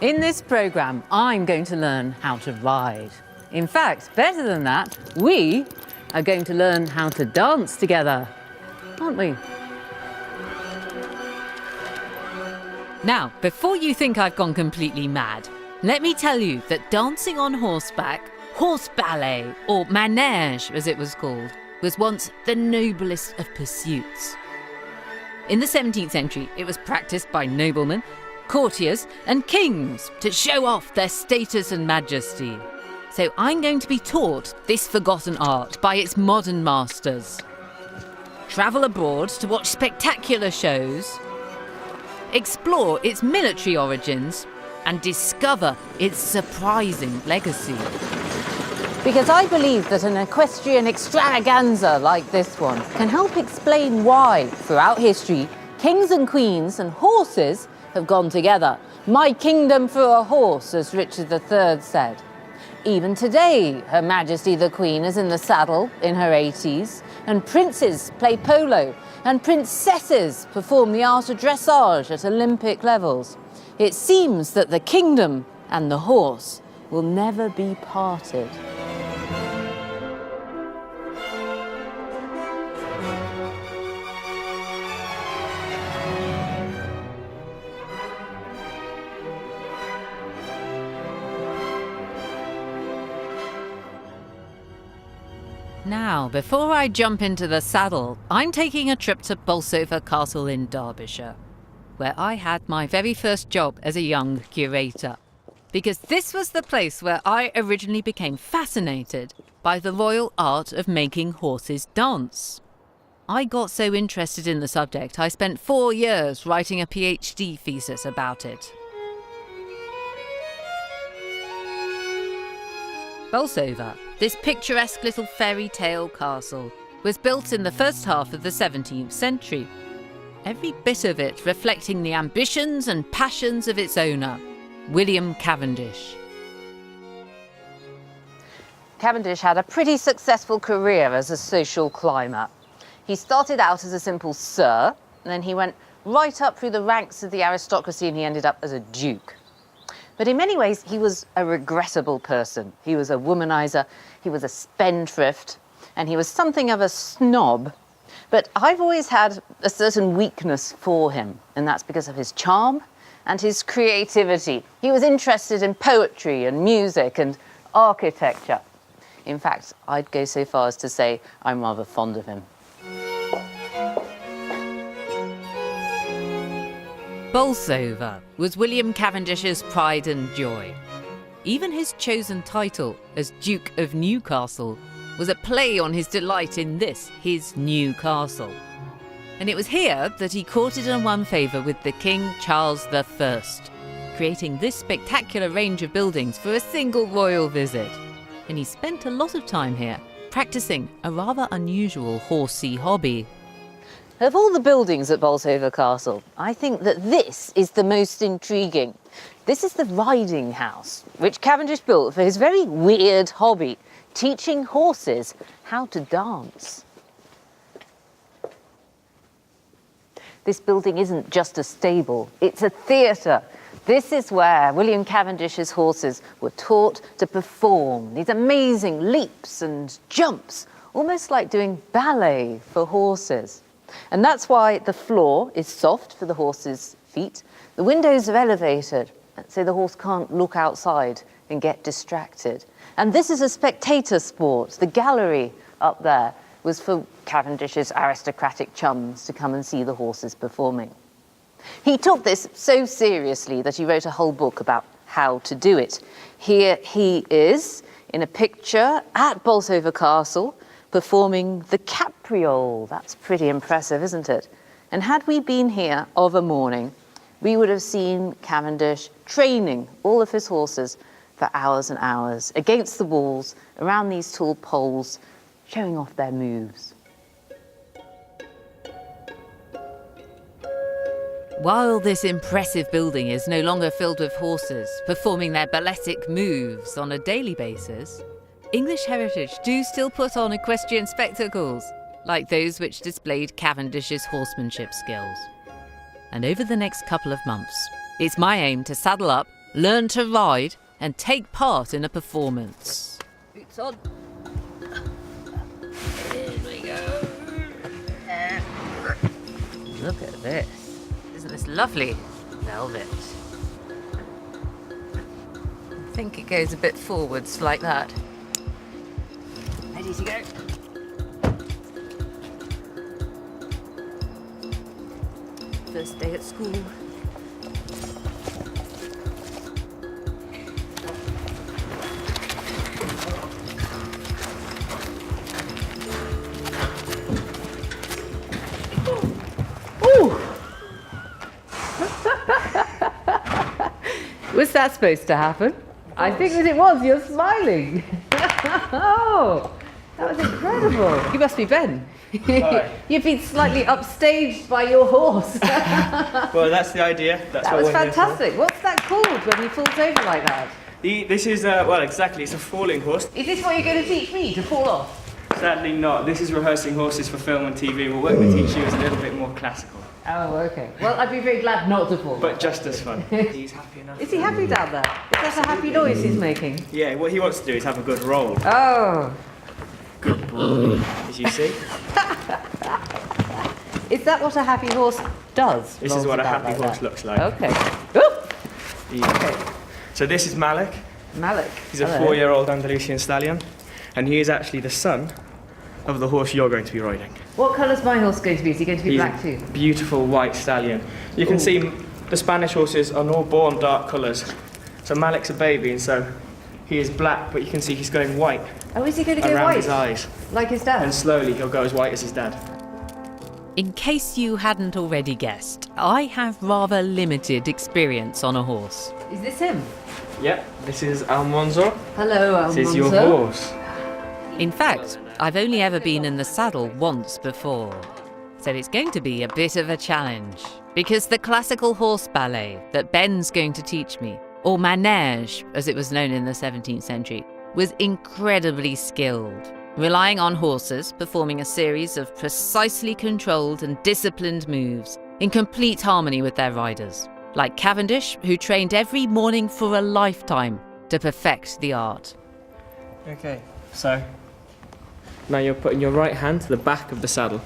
In this programme, I'm going to learn how to ride. In fact, better than that, we are going to learn how to dance together, aren't we? Now, before you think I've gone completely mad, let me tell you that dancing on horseback, horse ballet, or manège as it was called, was once the noblest of pursuits. In the 17th century, it was practiced by noblemen, courtiers, and kings to show off their status and majesty. So I'm going to be taught this forgotten art by its modern masters. Travel abroad to watch spectacular shows, explore its military origins, and discover its surprising legacy. Because I believe that an equestrian extravaganza like this one can help explain why, throughout history, kings and queens and horses have gone together. My kingdom for a horse, as Richard III said. Even today, Her Majesty the Queen is in the saddle in her 80s, and princes play polo, and princesses perform the art of dressage at Olympic levels. It seems that the kingdom and the horse will never be parted. Now, before I jump into the saddle, I'm taking a trip to Bolsover Castle in Derbyshire, where I had my very first job as a young curator. Because this was the place where I originally became fascinated by the royal art of making horses dance. I got so interested in the subject, I spent 4 years writing a PhD thesis about it. Bolsover, this picturesque little fairy tale castle, was built in the first half of the 17th century, every bit of it reflecting the ambitions and passions of its owner, William Cavendish. Cavendish had a pretty successful career as a social climber. He started out as a simple sir, and then he went right up through the ranks of the aristocracy and he ended up as a duke. But in many ways, he was a regrettable person. He was a womanizer, he was a spendthrift, and he was something of a snob. But I've always had a certain weakness for him, and that's because of his charm and his creativity. He was interested in poetry and music and architecture. In fact, I'd go so far as to say I'm rather fond of him. Bolsover was William Cavendish's pride and joy. Even his chosen title as Duke of Newcastle was a play on his delight in this, his new castle. And it was here that he courted and won favour with the King Charles I, creating this spectacular range of buildings for a single royal visit. And he spent a lot of time here, practising a rather unusual horsey hobby. Of all the buildings at Bolsover Castle, I think that this is the most intriguing. This is the riding house, which Cavendish built for his very weird hobby, teaching horses how to dance. This building isn't just a stable, it's a theatre. This is where William Cavendish's horses were taught to perform these amazing leaps and jumps, almost like doing ballet for horses. And that's why the floor is soft for the horse's feet. The windows are elevated, so the horse can't look outside and get distracted. And this is a spectator sport. The gallery up there was for Cavendish's aristocratic chums to come and see the horses performing. He took this so seriously that he wrote a whole book about how to do it. Here he is in a picture at Bolsover Castle, performing the capriole. That's pretty impressive, isn't it? And had we been here of a morning, we would have seen Cavendish training all of his horses for hours and hours against the walls, around these tall poles, showing off their moves. While this impressive building is no longer filled with horses performing their balletic moves on a daily basis, English heritage do still put on equestrian spectacles, like those which displayed Cavendish's horsemanship skills. And over the next couple of months, it's my aim to saddle up learn to ride, and take part in a performance. Boots on. Here we go. Look at this. Isn't this lovely? Velvet. I think it goes a bit forwards like that. Ready to go. First day at school. Was that supposed to happen? I think that it was. You're smiling. Oh, that was incredible. You must be Ben. You've been slightly upstaged by your horse. Well, that's the idea. That was fantastic. What's that called when he falls over like that? This is, well, exactly. It's a falling horse. Is this what you're going to teach me, to fall off? Sadly not. This is rehearsing horses for film and TV. What we're going to teach you is a little bit more classical. Oh, okay. Well, I'd be very glad not to fall. But just as fun. He's happy enough. Is he happy down there? Is that a happy noise he's making? Yeah, what he wants to do is have a good roll. Oh. Good boy. As you see. Is that what a happy horse does? This is what a happy horse looks like. Okay. Ooh. Yeah. Okay. So this is Malik. Malik. He's a 4-year-old Andalusian stallion. And he is actually the son of the horse you're going to be riding. What colour's my horse going to be? Is he going to be black too? Beautiful white stallion. You can see the Spanish horses are all born dark colours. So Malik's a baby, and so he is black, but you can see he's going white. Oh, is he going to go around white? His eyes. Like his dad? And slowly he'll go as white as his dad. In case you hadn't already guessed, I have rather limited experience on a horse. Is this him? Yep, this is Almanzor. Hello, Almanzor. This is your horse. In fact, I've only ever been in the saddle once before. So it's going to be a bit of a challenge. Because the classical horse ballet that Ben's going to teach me, or manège as it was known in the 17th century, was incredibly skilled, relying on horses performing a series of precisely controlled and disciplined moves in complete harmony with their riders, like Cavendish, who trained every morning for a lifetime to perfect the art. Okay, so now you're putting your right hand to the back of the saddle.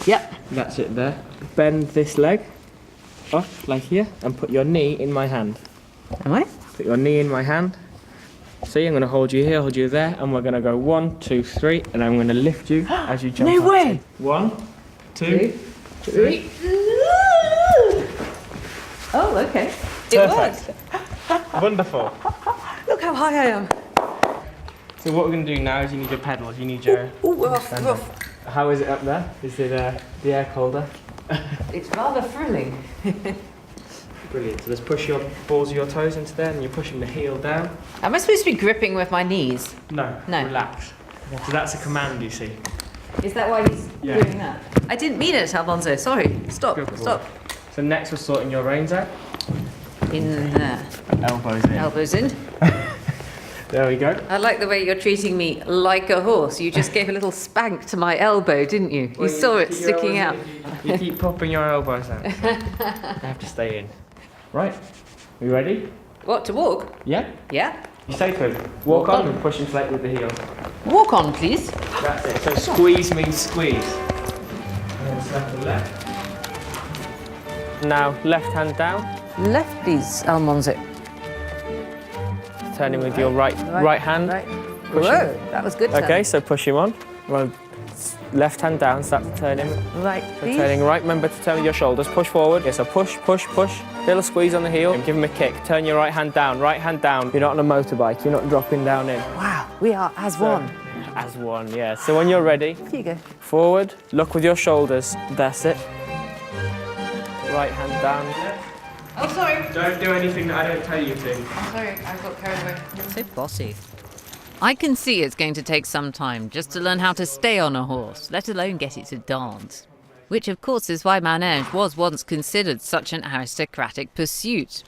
Yep. That's it there. Bend this leg off like here and put your knee in my hand. Am I? Put your knee in my hand. See, I'm going to hold you here, hold you there, and we're going to go 1, 2, 3, and I'm going to lift you as you jump. No way! 1, 2, 3. Oh, okay. Perfect. Wonderful. Look how high I am. So what we're going to do now is you need your pedals, you need your... rough. How is it up there? Is it the air colder? It's rather thrilling. Brilliant. So let's push your balls of your toes into there and you're pushing the heel down. Am I supposed to be gripping with my knees? No, relax. So that's a command, you see. Is that why he's doing that? I didn't mean it, Alonso. Sorry. Stop. So next we're sorting your reins out. In there. Elbows in. Elbows in. There we go. I like the way you're treating me like a horse. You just gave a little spank to my elbow, didn't you? You saw it sticking out. You keep popping your elbows out. They have to stay in. Right. You ready? What, to walk? Yeah. Yeah. You say to him, walk on and push and flex with the heel. Walk on, please. That's it. So squeeze means squeeze. And then slap the left. Now left hand down. Left, please, Almanzo. Turning with your right hand. Right. Whoa, that was good. Okay, so push him on. Left hand down, start to turn him. Right, please. Turning right, remember to turn with your shoulders. Push forward. Yeah, so push, push, push. Little squeeze on the heel and give him a kick. Turn your right hand down, right hand down. You're not on a motorbike, you're not dropping down in. Wow, we are as one. As one, yeah. So when you're ready, here you go. Forward, look with your shoulders. That's it. Right hand down. Oh, sorry. Don't do anything that I don't tell you to. I'm sorry, I got carried away. So bossy. I can see it's going to take some time just to learn how to stay on a horse, let alone get it to dance. Which, of course, is why manège was once considered such an aristocratic pursuit.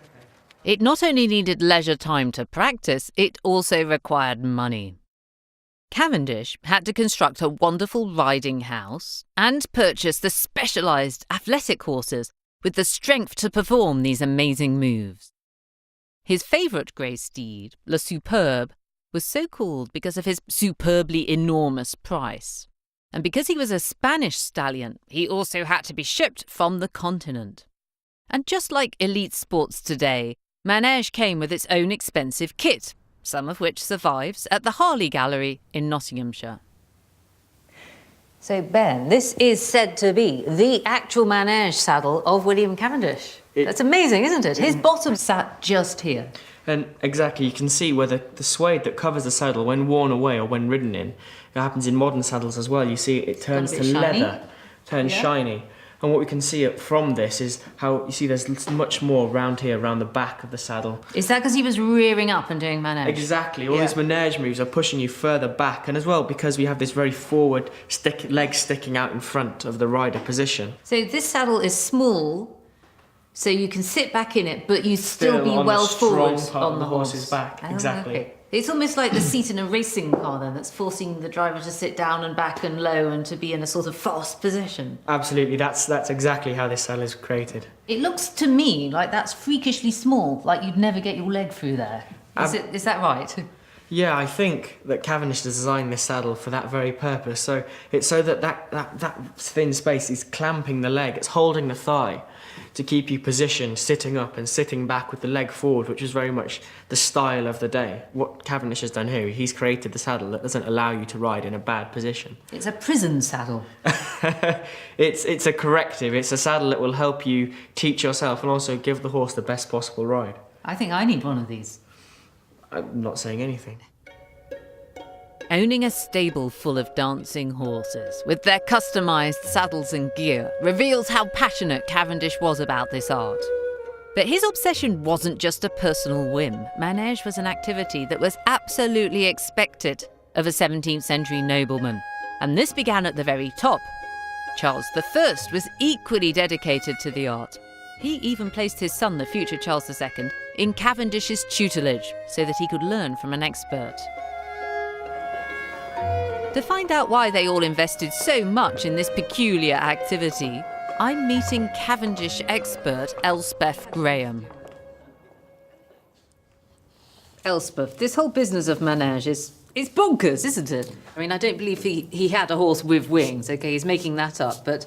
It not only needed leisure time to practice, it also required money. Cavendish had to construct a wonderful riding house and purchase the specialised athletic horses with the strength to perform these amazing moves. His favourite grey steed, Le Superbe, was so called because of his superbly enormous price. And because he was a Spanish stallion, he also had to be shipped from the continent. And just like elite sports today, Manège came with its own expensive kit, some of which survives at the Harley Gallery in Nottinghamshire. So, Ben, this is said to be the actual Manège saddle of William Cavendish. That's amazing, isn't it? His bottom sat just here. And exactly, you can see where the suede that covers the saddle, when worn away or when ridden in, it happens in modern saddles as well. You see it turns to leather, turns shiny. And what we can see from this is how, you see there's much more around here, around the back of the saddle. Is that because he was rearing up and doing Manège? Exactly. All these Manège moves are pushing you further back. And as well, because we have this very forward leg sticking out in front of the rider position. So this saddle is small, so you can sit back in it, but you still be on well the strong forward part on of the horse's back. Oh, Exactly. okay. It's almost like the seat in a racing car then, that's forcing the driver to sit down and back and low and to be in a sort of fast position. Absolutely, that's exactly how this saddle is created. It looks to me like that's freakishly small, like you'd never get your leg through there. Is that right? Yeah, I think that Cavendish designed this saddle for that very purpose. So it's so that thin space is clamping the leg, it's holding the thigh to keep you positioned, sitting up and sitting back with the leg forward, which is very much the style of the day. What Cavendish has done here, he's created the saddle that doesn't allow you to ride in a bad position. It's a prison saddle. It's a corrective. It's a saddle that will help you teach yourself and also give the horse the best possible ride. I think I need one of these. I'm not saying anything. Owning a stable full of dancing horses, with their customised saddles and gear, reveals how passionate Cavendish was about this art. But his obsession wasn't just a personal whim. Manège was an activity that was absolutely expected of a 17th century nobleman. And this began at the very top. Charles I was equally dedicated to the art. He even placed his son, the future Charles II, in Cavendish's tutelage so that he could learn from an expert. To find out why they all invested so much in this peculiar activity, I'm meeting Cavendish expert Elspeth Graham. Elspeth, this whole business of Manège is bonkers, isn't it? I mean, I don't believe he had a horse with wings, okay, he's making that up, but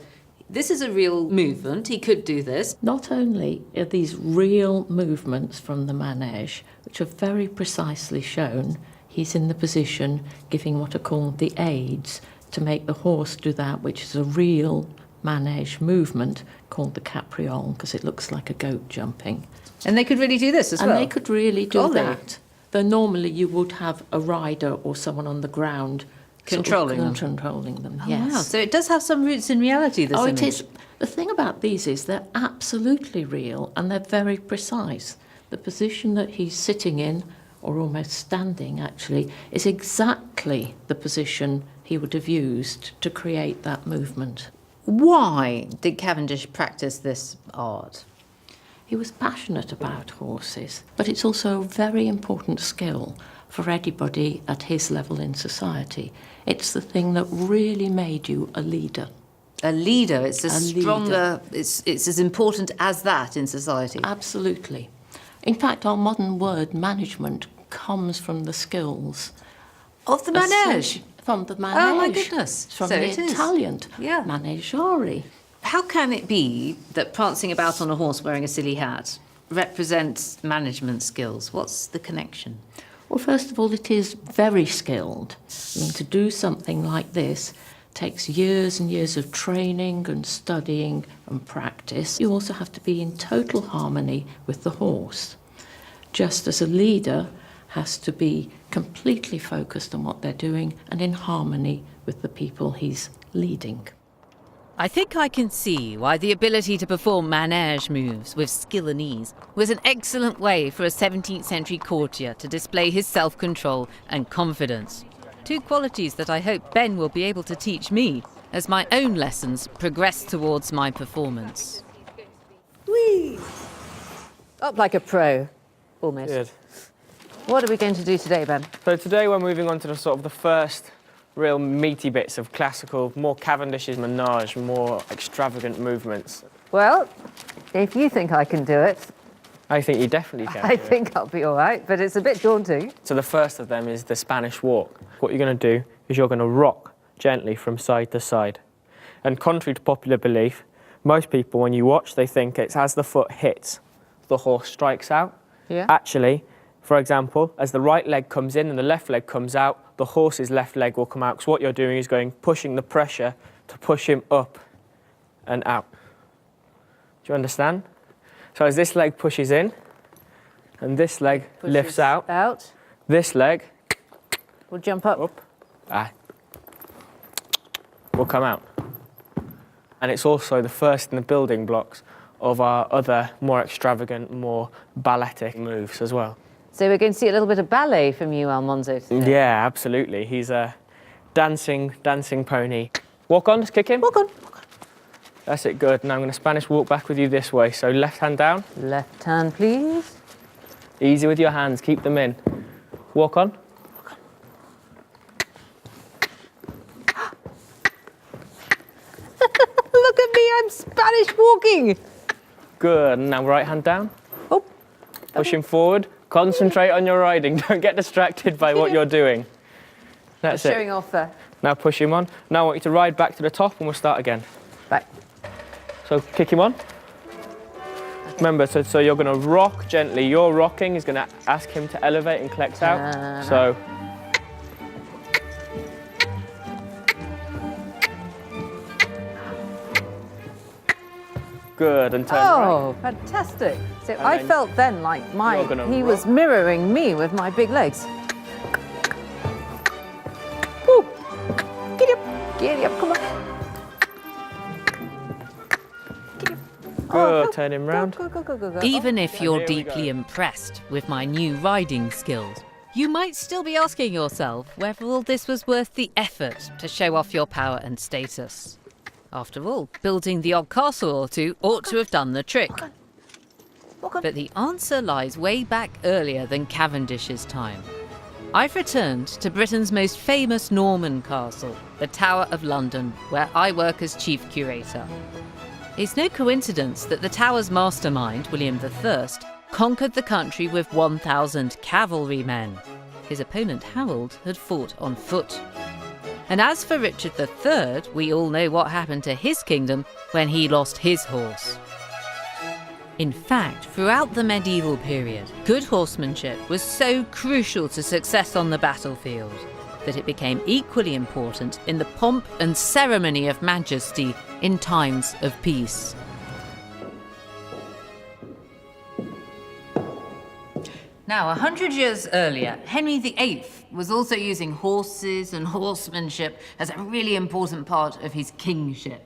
this is a real movement, he could do this. Not only are these real movements from the Manège, which are very precisely shown, he's in the position giving what are called the aids to make the horse do that which is a real Manège movement called the capriole, because it looks like a goat jumping. And they could really do this as well? And they could really do that. Though normally you would have a rider or someone on the ground controlling them. Oh, yes. wow. So it does have some roots in reality, this image. It is. The thing about these is they're absolutely real and they're very precise. The position that he's sitting in, or almost standing actually, is exactly the position he would have used to create that movement. Why did Cavendish practice this art? He was passionate about horses, but it's also a very important skill for anybody at his level in society. It's the thing that really made you a leader. A leader, it's a stronger, it's as important as that in society. Absolutely. In fact, our modern word management comes from the skills of the Manège. From the Manège. Oh my goodness. From so the Italian yeah. maneggiare. How can it be that prancing about on a horse wearing a silly hat represents management skills? What's the connection? Well, first of all, it is very skilled. I mean, to do something like this takes years and years of training and studying and practice. You also have to be in total harmony with the horse. Just as a leader has to be completely focused on what they're doing and in harmony with the people he's leading. I think I can see why the ability to perform manège moves with skill and ease was an excellent way for a 17th century courtier to display his self-control and confidence. Two qualities that I hope Ben will be able to teach me as my own lessons progress towards my performance. Whee! Up like a pro, almost. Good. What are we going to do today, Ben? So today we're moving on to the first real meaty bits of classical, more Cavendish's manège, more extravagant movements. Well, if you think I can do it, I think you definitely can. I think I'll be all right, but it's a bit daunting. So the first of them is the Spanish walk. What you're going to do is you're going to rock gently from side to side. And contrary to popular belief, most people, when you watch, they think it's as the foot hits, the horse strikes out. Yeah. Actually, for example, as the right leg comes in and the left leg comes out, the horse's left leg will come out. Because what you're doing is pushing the pressure to push him up and out. Do you understand? So as this leg pushes in and this leg lifts out, this leg We'll jump up. will come out. And it's also the first in the building blocks of our other more extravagant, more balletic moves as well. So we're going to see a little bit of ballet from you, Almonzo, today. Yeah, absolutely. He's a dancing pony. Walk on, just kick him. Walk on. That's it, good. Now I'm going to Spanish walk back with you this way. So left hand down. Left hand, please. Easy with your hands, keep them in. Walk on. Look at me, I'm Spanish walking. Good, now right hand down. Oh. Push him forward. Concentrate on your riding. Don't get distracted by what you're doing. That's Showing it. off there. Now push him on. Now I want you to ride back to the top and we'll start again. Back. So kick him on. Remember, so you're going to rock gently. Your rocking is going to ask him to elevate and collect out. So. Good, and turn right. Oh, fantastic. So I then felt then like you're gonna he was rock. mirroring me with my big legs. Woo. Get up, come on. Good, turn him round. Go. Even if you're here we deeply go. impressed with my new riding skills, you might still be asking yourself whether all this was worth the effort to show off your power and status. After all, building the odd castle or two ought to have done the trick. But the answer lies way back earlier than Cavendish's time. I've returned to Britain's most famous Norman castle, the Tower of London, where I work as chief curator. It's no coincidence that the tower's mastermind, William I, conquered the country with 1,000 cavalrymen. His opponent, Harold, had fought on foot. And as for Richard III, we all know what happened to his kingdom when he lost his horse. In fact, throughout the medieval period, good horsemanship was so crucial to success on the battlefield that it became equally important in the pomp and ceremony of majesty in times of peace. Now, 100 years earlier, Henry VIII was also using horses and horsemanship as a really important part of his kingship.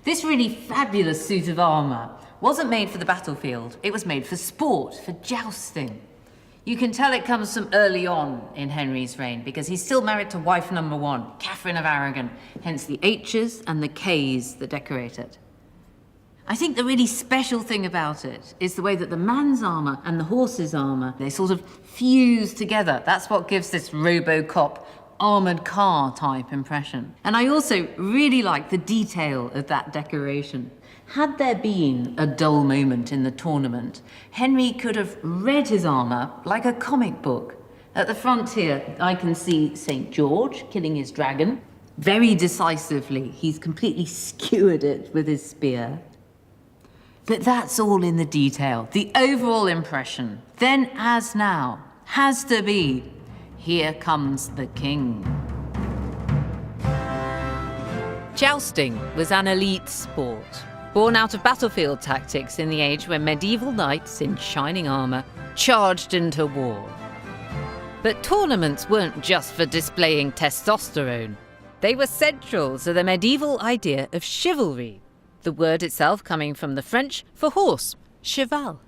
This really fabulous suit of armour wasn't made for the battlefield, it was made for sport, for jousting. You can tell it comes from early on in Henry's reign because he's still married to wife number 1, Catherine of Aragon, hence the H's and the K's that decorate it. I think the really special thing about it is the way that the man's armour and the horse's armour, they sort of fuse together. That's what gives this RoboCop armoured car type impression. And I also really like the detail of that decoration. Had there been a dull moment in the tournament, Henry could have read his armour like a comic book. At the front here, I can see St. George killing his dragon. Very decisively, he's completely skewered it with his spear. But that's all in the detail. The overall impression, then as now, has to be, here comes the king. Jousting was an elite sport, born out of battlefield tactics in the age when medieval knights in shining armour charged into war. But tournaments weren't just for displaying testosterone. They were central to the medieval idea of chivalry, the word itself coming from the French for horse, cheval.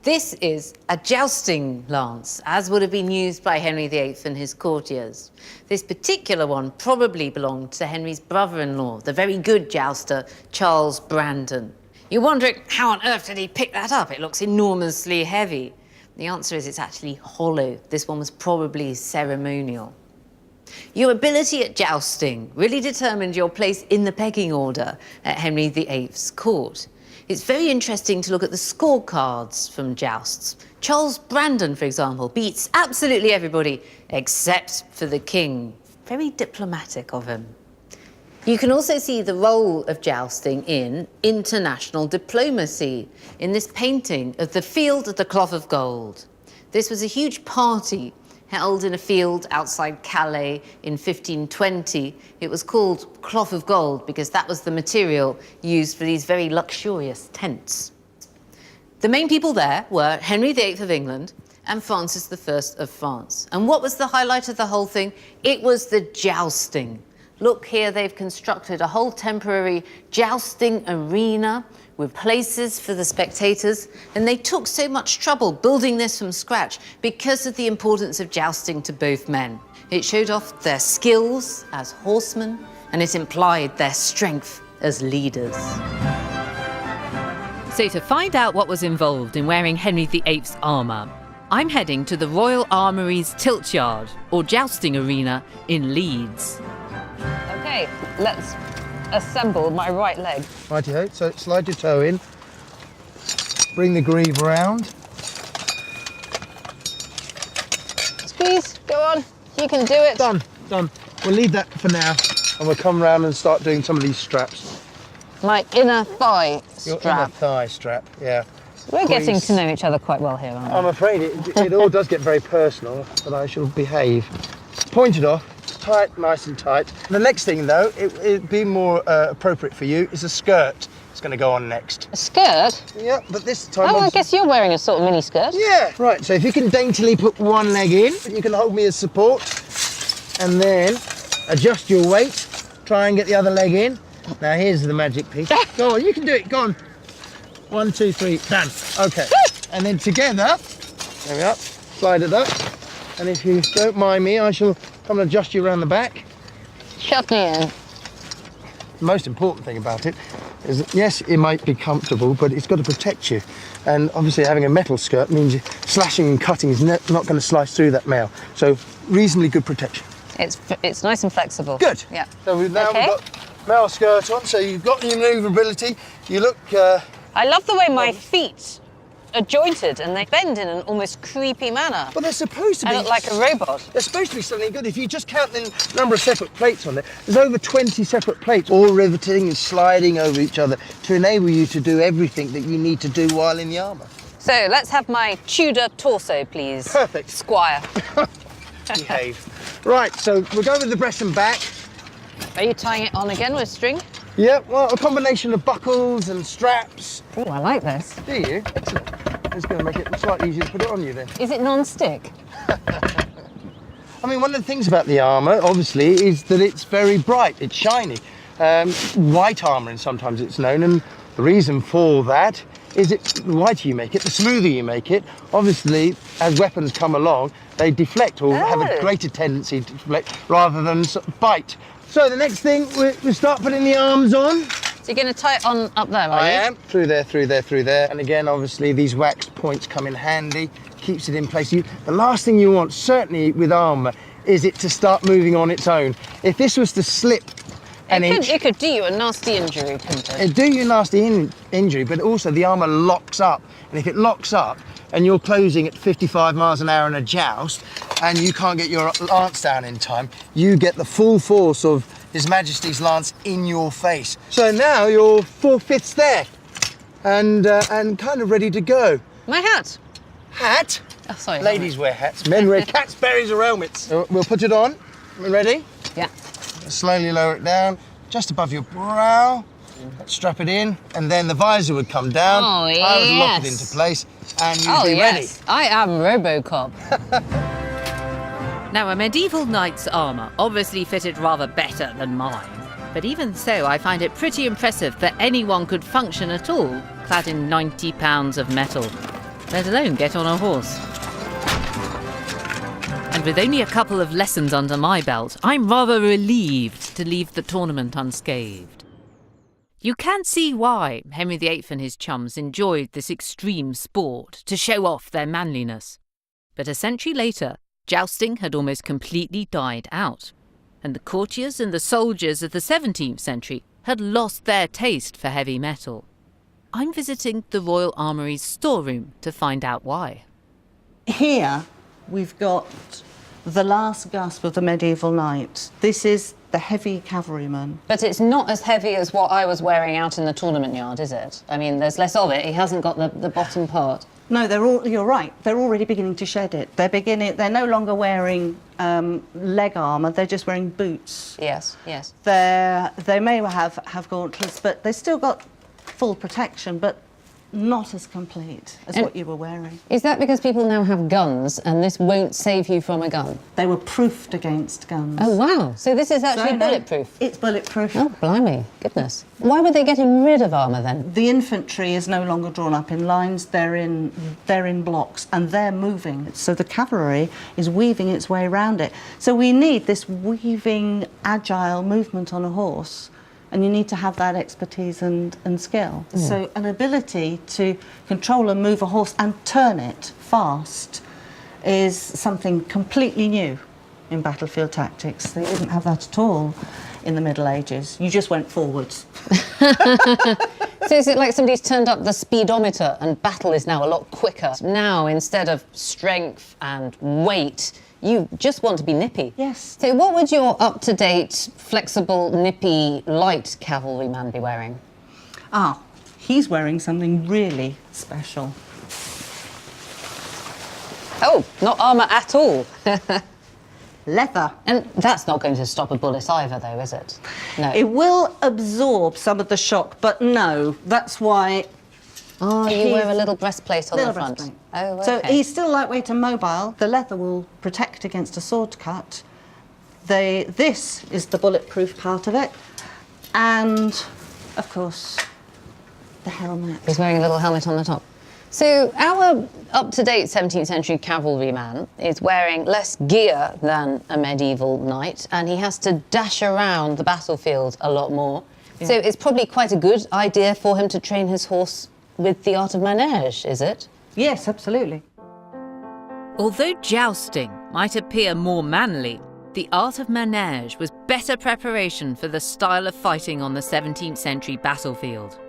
This is a jousting lance, as would have been used by Henry VIII and his courtiers. This particular one probably belonged to Henry's brother-in-law, the very good jouster, Charles Brandon. You're wondering, how on earth did he pick that up? It looks enormously heavy. The answer is it's actually hollow. This one was probably ceremonial. Your ability at jousting really determined your place in the pecking order at Henry VIII's court. It's very interesting to look at the scorecards from jousts. Charles Brandon, for example, beats absolutely everybody except for the king. Very diplomatic of him. You can also see the role of jousting in international diplomacy in this painting of the Field of the Cloth of Gold. This was a huge party held in a field outside Calais in 1520. It was called Cloth of Gold because that was the material used for these very luxurious tents. The main people there were Henry VIII of England and Francis I of France. And what was the highlight of the whole thing? It was the jousting. Look here, they've constructed a whole temporary jousting arena with places for the spectators, and they took so much trouble building this from scratch because of the importance of jousting to both men. It showed off their skills as horsemen, and it implied their strength as leaders. So to find out what was involved in wearing Henry VIII's armour, I'm heading to the Royal Armoury's tilt yard, or jousting arena, in Leeds. Okay, let's assemble my right leg. Righty-ho, so slide your toe in, bring the greave round. Squeeze, go on, you can do it. Done. We'll leave that for now and we'll come round and start doing some of these straps. My inner thigh Your strap. inner thigh strap, yeah. We're getting Please. to know each other quite well here, aren't we? I'm afraid it all does get very personal, but I shall behave. Point it off, tight, nice and tight. The next thing though, it'd be more appropriate for you, is a skirt. It's going to go on next. A skirt? Yeah, but this time... Oh, I guess you're wearing a sort of mini skirt. Yeah, right, so if you can daintily put one leg in, you can hold me as support, and then adjust your weight, try and get the other leg in. Now here's the magic piece. Go on, you can do it, go on. 1, 2, 3, done. Okay, and then together, there we are, slide it up, and if you don't mind me, I shall come and adjust you around the back. Shove me in. The most important thing about it is that, yes, it might be comfortable, but it's got to protect you. And obviously having a metal skirt means slashing and cutting is not going to slice through that mail. So reasonably good protection. It's nice and flexible. Good. Yeah. So we've now Okay. got mail skirt on, so you've got your manoeuvrability. You look... I love the way my feet are jointed and they bend in an almost creepy manner. well, they're supposed to be... I look like a robot. They're supposed to be something good. If you just count the number of separate plates on there, there's over 20 separate plates, all riveting and sliding over each other to enable you to do everything that you need to do while in the armour. So let's have my Tudor torso, please. Perfect. Squire. Behave. Right, so we'll go with the breast and back. Are you tying it on again with string? Yeah, well, a combination of buckles and straps. Oh, I like this. Do you? Excellent. It's going to make it slightly easier to put it on you then. Is it non-stick? I mean, one of the things about the armour, obviously, is that it's very bright, it's shiny. White armour, and sometimes it's known, and the reason for that is the whiter you make it, the smoother you make it. Obviously, as weapons come along, they deflect or have a greater tendency to deflect rather than sort of bite. So the next thing, we start putting the arms on. So you're going to tie it on up there, are you? I am. Through there, through there, through there. And again, obviously, these waxed points come in handy, keeps it in place. The last thing you want, certainly with armour, is it to start moving on its own. If this was to slip an inch... It could do you a nasty injury, couldn't it? It'd do you a nasty injury, but also the armour locks up. And if it locks up, and you're closing at 55 miles an hour in a joust, and you can't get your lance down in time, you get the full force of His Majesty's lance in your face. So now you're 4/5 there, and kind of ready to go. My hat. Hat? Oh, sorry. Ladies wear hats, men wear cats, berries or helmets. So we'll put it on. Ready? Yeah. Slowly lower it down, just above your brow. Strap it in, and then the visor would come down. Oh, I would lock it yes. into place, and you'd Oh, be yes. I am Robocop. Now, a medieval knight's armour obviously fitted rather better than mine. But even so, I find it pretty impressive that anyone could function at all clad in 90 pounds of metal, let alone get on a horse. And with only a couple of lessons under my belt, I'm rather relieved to leave the tournament unscathed. You can see why Henry VIII and his chums enjoyed this extreme sport to show off their manliness. But a century later, jousting had almost completely died out, and the courtiers and the soldiers of the 17th century had lost their taste for heavy metal. I'm visiting the Royal Armoury's storeroom to find out why. Here we've got the last gasp of the medieval knight. This is the heavy cavalryman. But it's not as heavy as what I was wearing out in the tournament yard, is it? I mean, there's less of it. He hasn't got the bottom part. No, you're right. They're already beginning to shed it. They're no longer wearing leg armour, they're just wearing boots. Yes, yes. They may have gauntlets, but they've still got full protection, but not as complete as what you were wearing. Is that because people now have guns and this won't save you from a gun? They were proofed against guns. Oh, wow. So this is actually bulletproof? It's bulletproof. Oh, blimey. Goodness. Why were they getting rid of armour then? The infantry is no longer drawn up in lines, they're in blocks, and they're moving. So the cavalry is weaving its way around it. So we need this weaving, agile movement on a horse. And you need to have that expertise and skill. So an ability to control and move a horse and turn it fast is something completely new in battlefield tactics. They didn't have that at all in the Middle Ages. You just went forwards. So is it like somebody's turned up the speedometer and battle is now a lot quicker? Now, instead of strength and weight, you just want to be nippy. Yes. So what would your up-to-date, flexible, nippy, light cavalryman be wearing? Ah, he's wearing something really special. Oh, not armour at all. Leather. And that's not going to stop a bullet either, though, is it? No. It will absorb some of the shock, but no, that's why... Oh, you wear a little breastplate on the front. Breastplate. Oh, okay. So he's still lightweight and mobile. The leather will protect against a sword cut. This is the bulletproof part of it. And, of course, the helmet. He's wearing a little helmet on the top. So our up-to-date 17th century cavalryman is wearing less gear than a medieval knight, and he has to dash around the battlefield a lot more. Yeah. So it's probably quite a good idea for him to train his horse with the art of manège, is it? Yes, absolutely. Although jousting might appear more manly, the art of manège was better preparation for the style of fighting on the 17th century battlefield.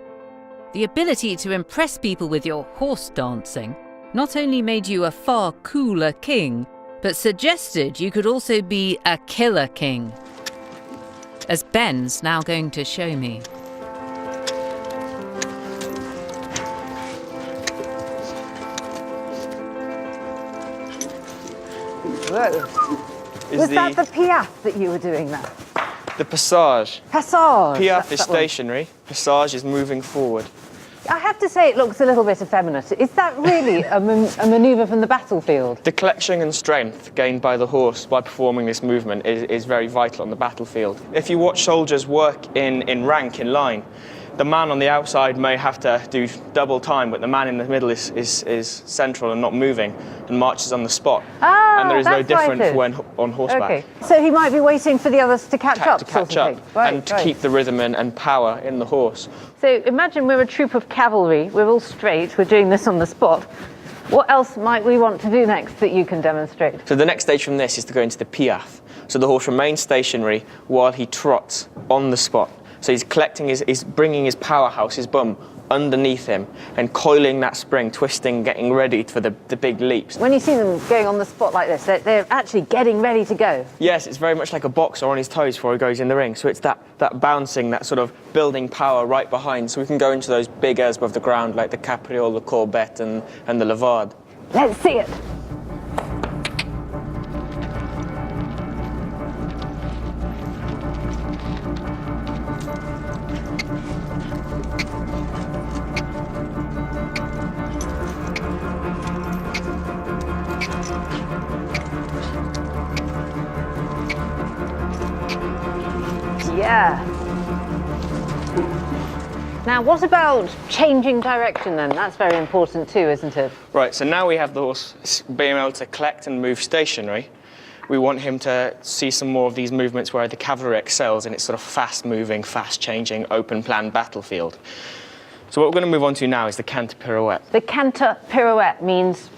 The ability to impress people with your horse dancing not only made you a far cooler king, but suggested you could also be a killer king. As Ben's now going to show me. Was that the piaffe that you were doing there? The passage. Passage. Piaffe is stationary, passage is moving forward. I have to say it looks a little bit effeminate. Is that really a manoeuvre from the battlefield? The collection and strength gained by the horse by performing this movement is very vital on the battlefield. If you watch soldiers work in rank, in line, the man on the outside may have to do double time, but the man in the middle is central and not moving and marches on the spot. Ah, and there is no that's why it difference is. when on horseback. Okay, so he might be waiting for the others to catch up, To catch sort up of thing. Right, and to right. keep the rhythm and power in the horse. So imagine we're a troop of cavalry, we're all straight, we're doing this on the spot. What else might we want to do next that you can demonstrate? So the next stage from this is to go into the piaffe. So the horse remains stationary while he trots on the spot. So he's collecting he's bringing his powerhouse, his bum, underneath him and coiling that spring, twisting, getting ready for the big leaps. When you see them going on the spot like this, they're actually getting ready to go. Yes, it's very much like a boxer on his toes before he goes in the ring. So it's that bouncing, that sort of building power right behind. So we can go into those big airs above the ground like the capriole, the courbette and the levade. Let's see it. Yeah. Now, what about changing direction then? That's very important too, isn't it? Right, so now we have the horse being able to collect and move stationary. We want him to see some more of these movements where the cavalry excels in its sort of fast-moving, fast-changing, open-plan battlefield. So what we're going to move on to now is the canter pirouette. The canter pirouette means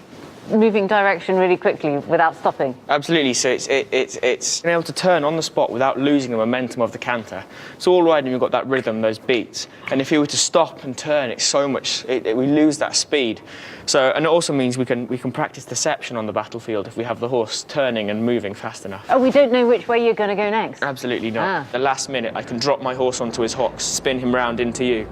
moving direction really quickly without stopping? Absolutely. So it's being able to turn on the spot without losing the momentum of the canter. So all riding, we've got that rhythm, those beats. And if you were to stop and turn, it's so much. We lose that speed. So, and it also means we can practice deception on the battlefield if we have the horse turning and moving fast enough. Oh, we don't know which way you're going to go next? Absolutely not. Ah. The last minute, I can drop my horse onto his hocks, spin him round into you,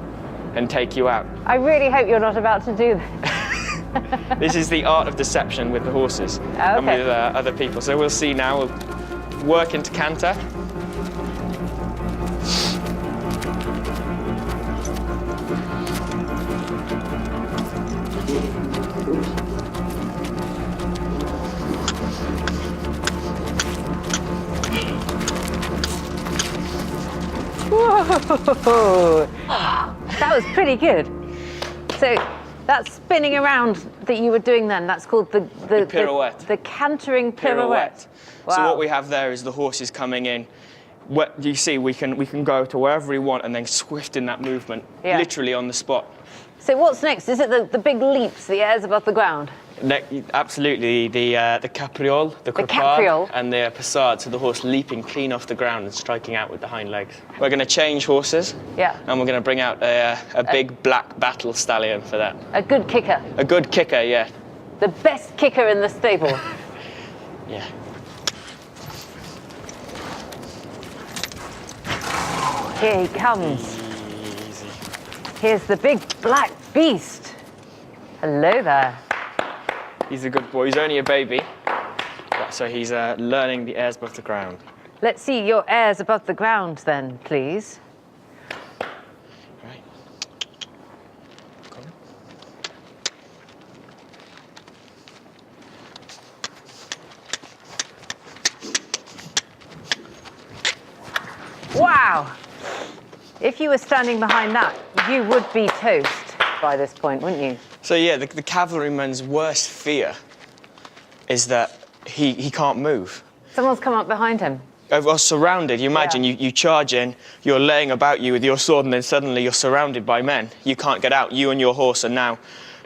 and take you out. I really hope you're not about to do that. This is the art of deception with the horses and Okay. with other people. So we'll see now. We'll work into canter. Whoa! That was pretty good. So that spinning around that you were doing then, that's called the pirouette. The cantering pirouette. Wow. So what we have there is the horses coming in. You see, we can go to wherever we want and then swift in that movement, literally on the spot. So what's next? Is it the big leaps, the airs above the ground? Absolutely, the capriole, the capriole. and the passade, so the horse leaping clean off the ground and striking out with the hind legs. We're going to change horses, and we're going to bring out a big black battle stallion for that. A good kicker. A good kicker, yeah. The best kicker in the stable. Yeah. Here he comes. Easy. Here's the big black beast. Hello there. He's a good boy. He's only a baby, so he's learning the airs above the ground. Let's see your airs above the ground then, please. Right. Come on. Wow! If you were standing behind that, you would be toast by this point, wouldn't you? So yeah, the cavalryman's worst fear is that he can't move. Someone's come up behind him. Well, surrounded. You imagine you charge in, you're laying about you with your sword, and then suddenly you're surrounded by men. You can't get out. You and your horse are now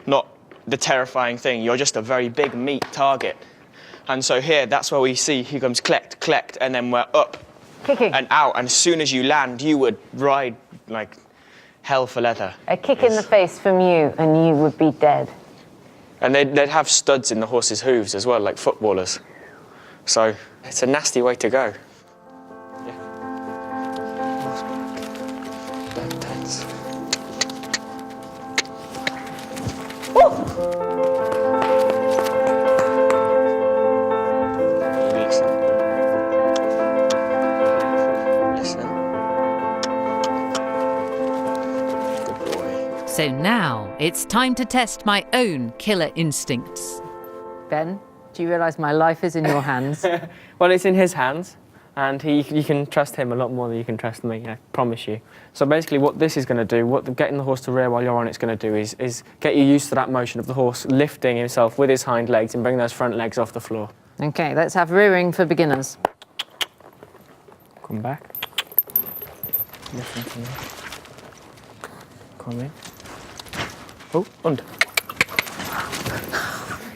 not the terrifying thing. You're just a very big meat target. And so here, that's where we see he comes collect, and then we're up. Kicking. And out. And as soon as you land, you would ride like hell for leather. A kick in the face from you, and you would be dead. And they'd have studs in the horse's hooves as well, like footballers. So it's a nasty way to go. So now it's time to test my own killer instincts. Ben, do you realise my life is in your hands? Well, it's in his hands, and you can trust him a lot more than you can trust me, I promise you. So basically what this is going to do, getting the horse to rear while you're on it's going to do is get you used to that motion of the horse lifting himself with his hind legs and bring those front legs off the floor. Okay, let's have rearing for beginners. Come back. Listen to me. Come in. Oh, und.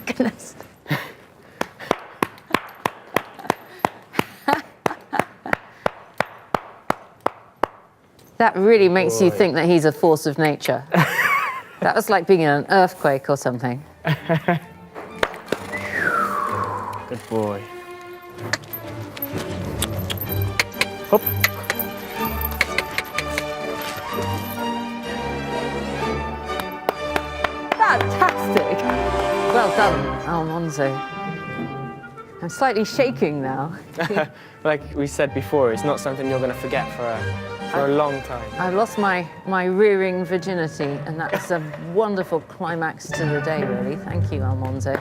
Goodness. That really makes you think that he's a force of nature. That was like being in an earthquake or something. Good boy. Hop. Fantastic! Well done, Alonso. I'm slightly shaking now. Like we said before, it's not something you're going to forget for a long time. I lost my rearing virginity, and that's a wonderful climax to the day, really. Thank you, Alonso.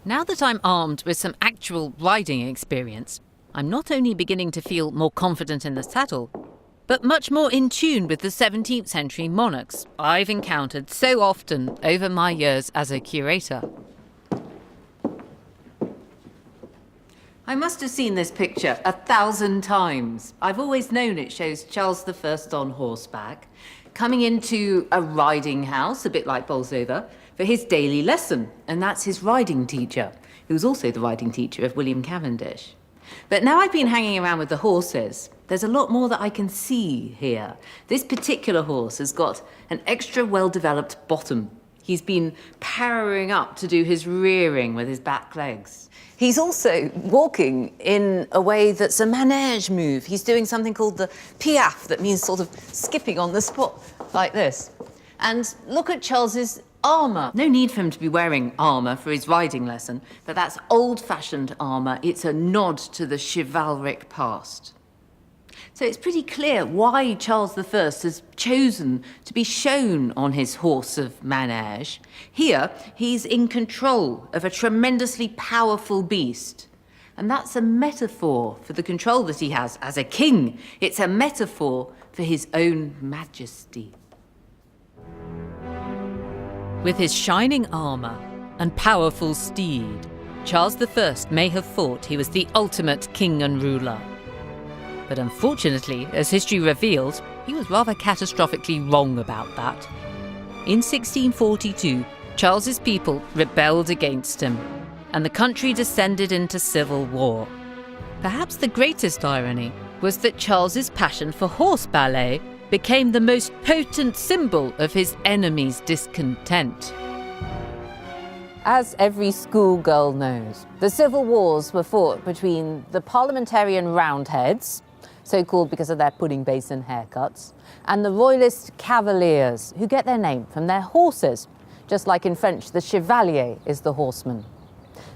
Now that I'm armed with some actual riding experience, I'm not only beginning to feel more confident in the saddle, but much more in tune with the 17th century monarchs I've encountered so often over my years as a curator. I must have seen this picture 1,000 times. I've always known it shows Charles I on horseback, coming into a riding house, a bit like Bolsover, for his daily lesson, and that's his riding teacher, who was also the riding teacher of William Cavendish. But now I've been hanging around with the horses, there's a lot more that I can see here. This particular horse has got an extra well-developed bottom. He's been powering up to do his rearing with his back legs. He's also walking in a way that's a manège move. He's doing something called the piaffe, that means sort of skipping on the spot, like this. And look at Charles's armour. No need for him to be wearing armour for his riding lesson, but that's old-fashioned armour. It's a nod to the chivalric past. So it's pretty clear why Charles I has chosen to be shown on his horse of manège. Here, he's in control of a tremendously powerful beast. And that's a metaphor for the control that he has as a king. It's a metaphor for his own majesty. With his shining armour and powerful steed, Charles I may have thought he was the ultimate king and ruler. But unfortunately, as history reveals, he was rather catastrophically wrong about that. In 1642, Charles's people rebelled against him, and the country descended into civil war. Perhaps the greatest irony was that Charles's passion for horse ballet became the most potent symbol of his enemies' discontent. As every schoolgirl knows, the civil wars were fought between the parliamentarian Roundheads, so-called because of their pudding basin haircuts, and the royalist cavaliers, who get their name from their horses. Just like in French, the chevalier is the horseman.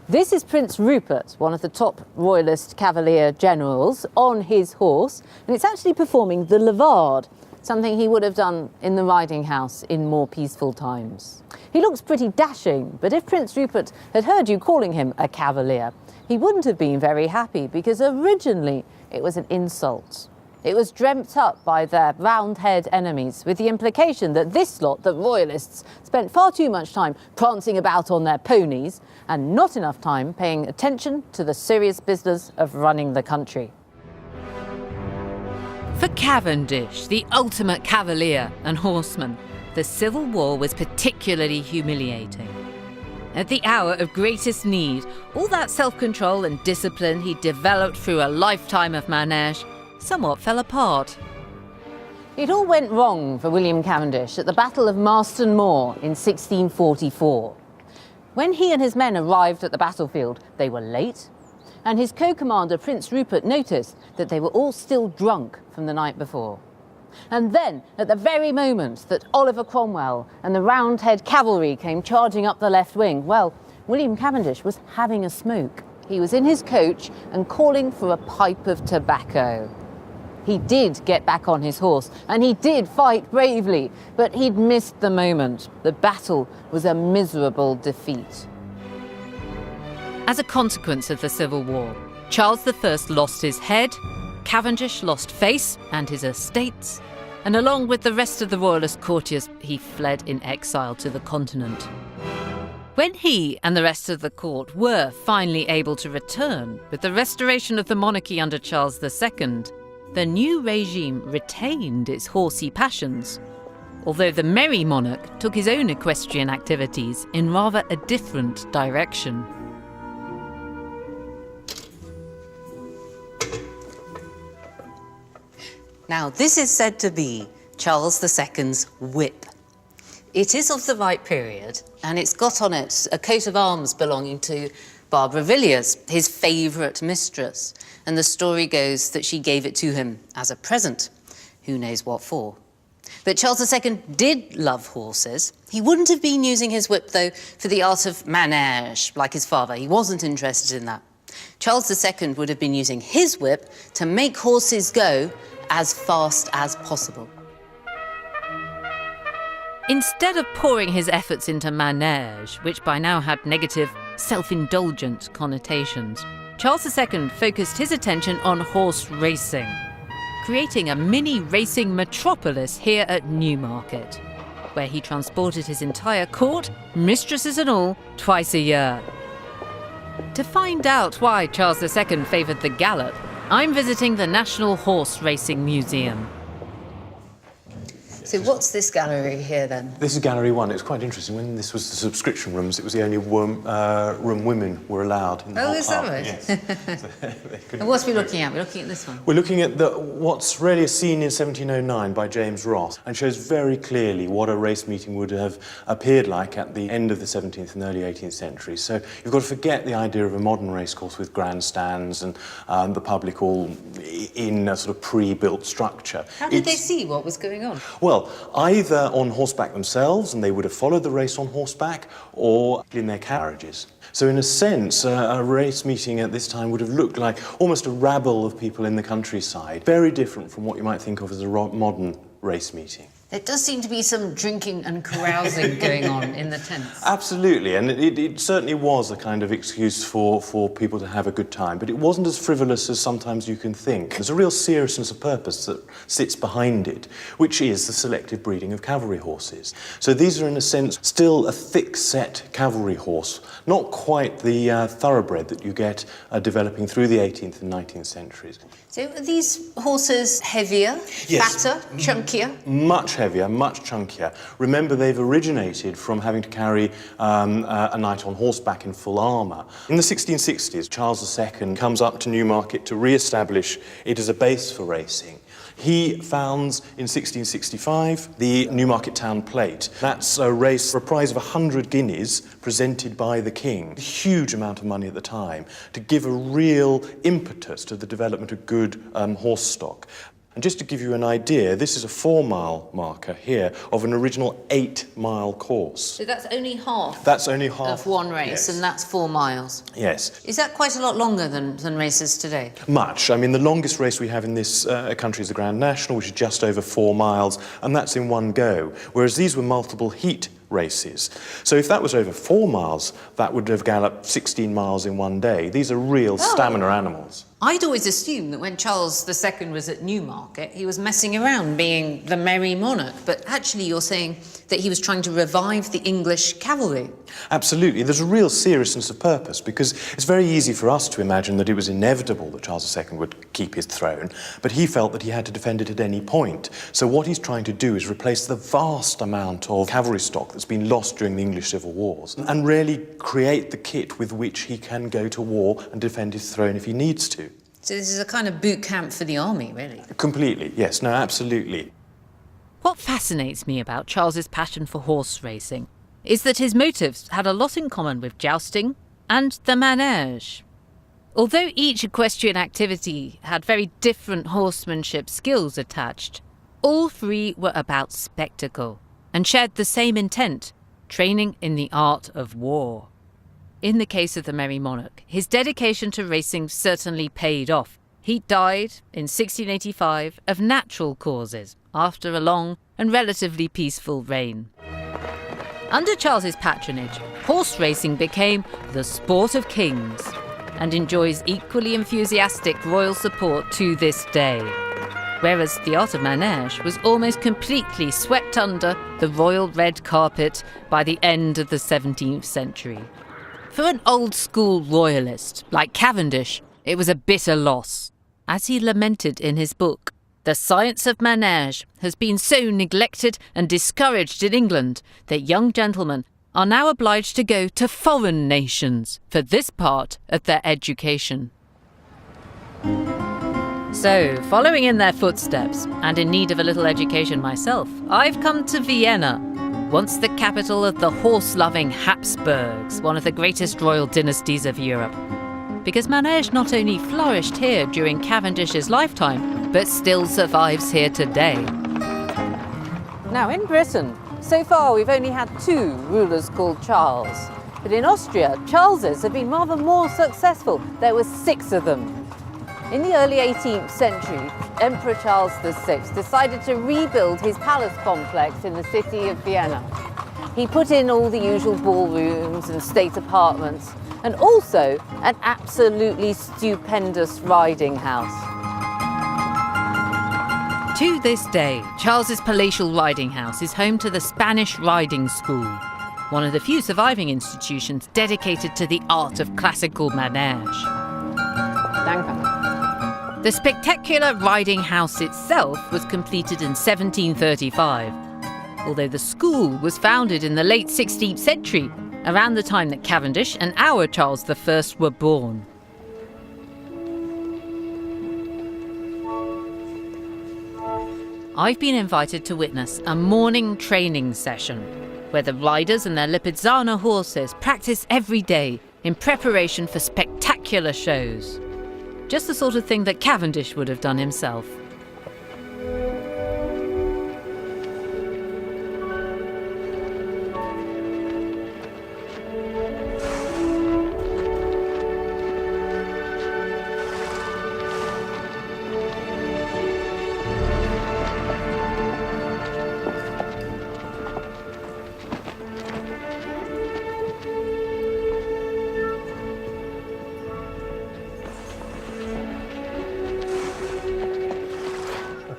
This is Prince Rupert, one of the top royalist cavalier generals, on his horse, and it's actually performing the levade, something he would have done in the riding house in more peaceful times. He looks pretty dashing, but if Prince Rupert had heard you calling him a cavalier, he wouldn't have been very happy, because originally it was an insult. It was dreamt up by their Roundhead enemies, with the implication that this lot, the royalists, spent far too much time prancing about on their ponies and not enough time paying attention to the serious business of running the country. For Cavendish, the ultimate cavalier and horseman, the Civil War was particularly humiliating. At the hour of greatest need, all that self-control and discipline he developed through a lifetime of manège somewhat fell apart. It all went wrong for William Cavendish at the Battle of Marston Moor in 1644. When he and his men arrived at the battlefield, they were late, and his co-commander Prince Rupert noticed that they were all still drunk from the night before. And then, at the very moment that Oliver Cromwell and the Roundhead cavalry came charging up the left wing, well, William Cavendish was having a smoke. He was in his coach and calling for a pipe of tobacco. He did get back on his horse, and he did fight bravely, but he'd missed the moment. The battle was a miserable defeat. As a consequence of the Civil War, Charles I lost his head, Cavendish lost face and his estates, and along with the rest of the royalist courtiers, he fled in exile to the continent. When he and the rest of the court were finally able to return with the restoration of the monarchy under Charles II, the new regime retained its horsey passions, although the merry monarch took his own equestrian activities in rather a different direction. Now, this is said to be Charles II's whip. It is of the right period, and it's got on it a coat of arms belonging to Barbara Villiers, his favourite mistress, and the story goes that she gave it to him as a present. Who knows what for? But Charles II did love horses. He wouldn't have been using his whip, though, for the art of manège, like his father. He wasn't interested in that. Charles II would have been using his whip to make horses go as fast as possible. Instead of pouring his efforts into manège, which by now had negative, self-indulgent connotations, Charles II focused his attention on horse racing, creating a mini racing metropolis here at Newmarket, where he transported his entire court, mistresses and all, twice a year. To find out why Charles II favoured the gallop, I'm visiting the National Horse Racing Museum. So what's this gallery here then? This is Gallery 1. It was quite interesting. When this was the subscription rooms, it was the only room women were allowed in the whole is that park. right? Yes. So they couldn't And what are we go looking at? We're looking at this one. We're looking at what's really a scene in 1709 by James Ross, and shows very clearly what a race meeting would have appeared like at the end of the 17th and early 18th century. So you've got to forget the idea of a modern racecourse with grandstands and the public all in a sort of pre-built structure. How did they see what was going on? Well, either on horseback themselves, and they would have followed the race on horseback, or in their carriages. So in a sense, a race meeting at this time would have looked like almost a rabble of people in the countryside, very different from what you might think of as a modern race meeting. There does seem to be some drinking and carousing going on in the tents. Absolutely, and it certainly was a kind of excuse for people to have a good time, but it wasn't as frivolous as sometimes you can think. There's a real seriousness of purpose that sits behind it, which is the selective breeding of cavalry horses. So these are, in a sense, still a thick-set cavalry horse, not quite the thoroughbred that you get developing through the 18th and 19th centuries. So are these horses heavier, Yes. fatter, chunkier? Much heavier, much chunkier. Remember, they've originated from having to carry a knight on horseback in full armour. In the 1660s, Charles II comes up to Newmarket to re-establish it as a base for racing. He founds in 1665 the Newmarket Town Plate. That's a race for a prize of 100 guineas presented by the king. A huge amount of money at the time to give a real impetus to the development of good horse stock. And just to give you an idea, this is a 4-mile marker here of an original 8-mile course. So that's only half. That's only half of one race, yes. and that's 4 miles. Yes. Is that quite a lot longer than races today? Much. I mean, the longest race we have in this country is the Grand National, which is just over 4 miles, and that's in one go, whereas these were multiple heat races. So if that was over 4 miles, that would have galloped 16 miles in one day. These are real stamina animals. I'd always assumed that when Charles II was at Newmarket, he was messing around being the merry monarch, but actually you're saying that he was trying to revive the English cavalry. Absolutely. There's a real seriousness of purpose, because it's very easy for us to imagine that it was inevitable that Charles II would keep his throne, but he felt that he had to defend it at any point. So what he's trying to do is replace the vast amount of cavalry stock that's been lost during the English civil wars, and really create the kit with which he can go to war and defend his throne if he needs to. So this is a kind of boot camp for the army, really. Completely, yes, no, absolutely. What fascinates me about Charles's passion for horse racing is that his motives had a lot in common with jousting and the manège. Although each equestrian activity had very different horsemanship skills attached, all three were about spectacle and shared the same intent, training in the art of war. In the case of the Merry Monarch, his dedication to racing certainly paid off. He died in 1685 of natural causes after a long and relatively peaceful reign. Under Charles's patronage, horse racing became the sport of kings and enjoys equally enthusiastic royal support to this day, whereas the art of manège was almost completely swept under the royal red carpet by the end of the 17th century. For an old-school royalist like Cavendish, it was a bitter loss. As he lamented in his book, the science of manège has been so neglected and discouraged in England that young gentlemen are now obliged to go to foreign nations for this part of their education. So, following in their footsteps, and in need of a little education myself, I've come to Vienna, once the capital of the horse-loving Habsburgs, one of the greatest royal dynasties of Europe. Because manège not only flourished here during Cavendish's lifetime, but still survives here today. Now, in Britain, so far we've only had 2 rulers called Charles. But in Austria, Charleses have been rather more successful. There were 6 of them. In the early 18th century, Emperor Charles VI decided to rebuild his palace complex in the city of Vienna. He put in all the usual ballrooms and state apartments, and also an absolutely stupendous riding house. To this day, Charles's palatial riding house is home to the Spanish Riding School, one of the few surviving institutions dedicated to the art of classical manège. Danke. The spectacular riding house itself was completed in 1735, although the school was founded in the late 16th century, around the time that Cavendish and our Charles I were born. I've been invited to witness a morning training session where the riders and their Lipizzano horses practice every day in preparation for spectacular shows. Just the sort of thing that Cavendish would have done himself.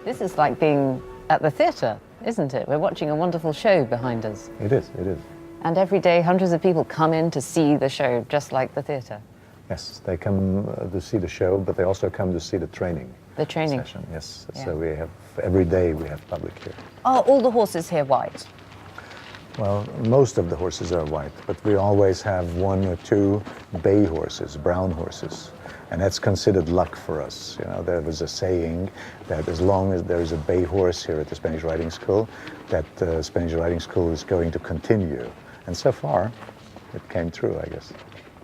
This is like being at the theatre, isn't it? We're watching a wonderful show behind us. It is, it is. And every day hundreds of people come in to see the show, just like the theatre. Yes, they come to see the show, but they also come to see the training. The training session, yes. Yeah. So we have, every day we have public here. Are all the horses here white? Well, most of the horses are white, but we always have 1 or 2 bay horses, brown horses. And that's considered luck for us. You know, there was a saying that as long as there is a bay horse here at the Spanish Riding School, that the Spanish Riding School is going to continue. And so far, it came true, I guess.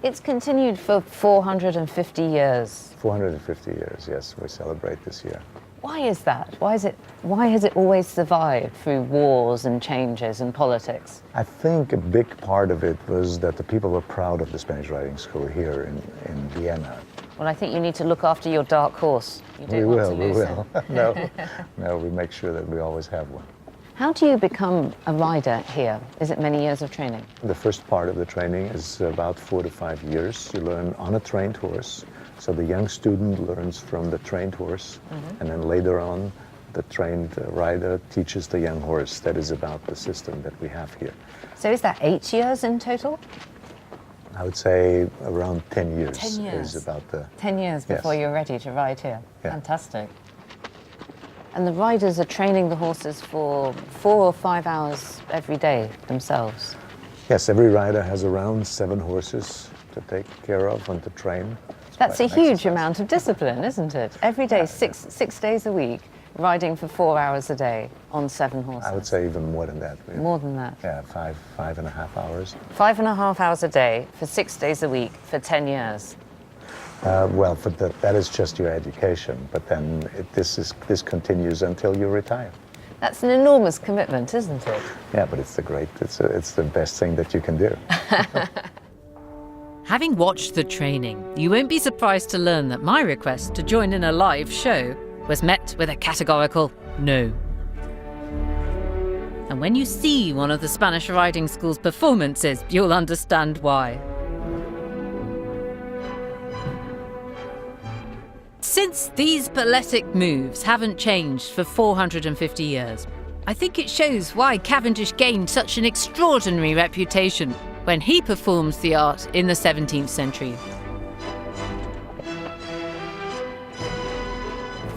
It's continued for 450 years. 450 years, yes, we celebrate this year. Why is that? Why has it always survived through wars and changes and politics? I think a big part of it was that the people were proud of the Spanish Riding School here in Vienna. Well, I think you need to look after your dark horse. You don't We want to lose will. it. No, we make sure that we always have one. How do you become a rider here? Is it many years of training? The first part of the training is about 4 to 5 years. You learn on a trained horse. So the young student learns from the trained horse, and then later on, the trained rider teaches the young horse. That is about the system that we have here. So is that 8 years in total? I would say around 10 years, 10 years. is about the... 10 years before Yes. you're ready to ride here. Yeah. Fantastic. And the riders are training the horses for 4 or 5 hours every day themselves. Yes, every rider has around 7 horses to take care of and to train. It's That's a quite an huge exercise. amount of discipline, isn't it? Every day, six days a week, riding for 4 hours a day on 7 horses. I would say even more than that. really. More than that. Yeah, 5.5 hours. 5.5 hours a day for 6 days a week for 10 years. Well, that is just your education, but then this continues until you retire. That's an enormous commitment, isn't it? Yeah, but it's the best thing that you can do. Having watched the training, you won't be surprised to learn that my request to join in a live show was met with a categorical no. And when you see one of the Spanish Riding School's performances, you'll understand why. Since these balletic moves haven't changed for 450 years, I think it shows why Cavendish gained such an extraordinary reputation when he performs the art in the 17th century.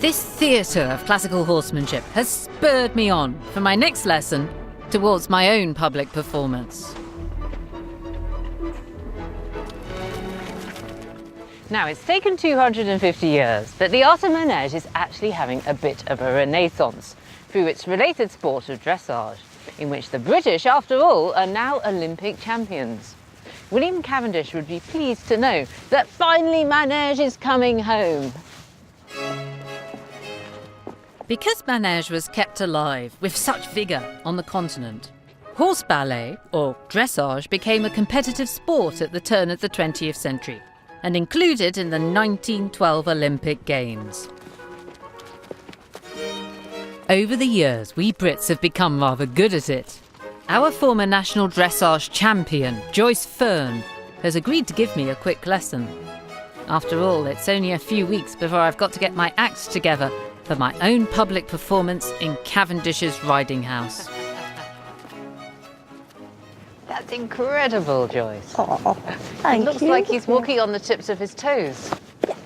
This theatre of classical horsemanship has spurred me on for my next lesson towards my own public performance. Now, it's taken 250 years, but the art of manège is actually having a bit of a renaissance through its related sport of dressage, in which the British, after all, are now Olympic champions. William Cavendish would be pleased to know that finally manège is coming home. Because manège was kept alive with such vigour on the continent, horse ballet, or dressage, became a competitive sport at the turn of the 20th century and included in the 1912 Olympic Games. Over the years, we Brits have become rather good at it. Our former national dressage champion, Joyce Fern, has agreed to give me a quick lesson. After all, it's only a few weeks before I've got to get my act together for my own public performance in Cavendish's riding house. That's incredible, Joyce. Oh, thank It looks you. like he's walking on the tips of his toes,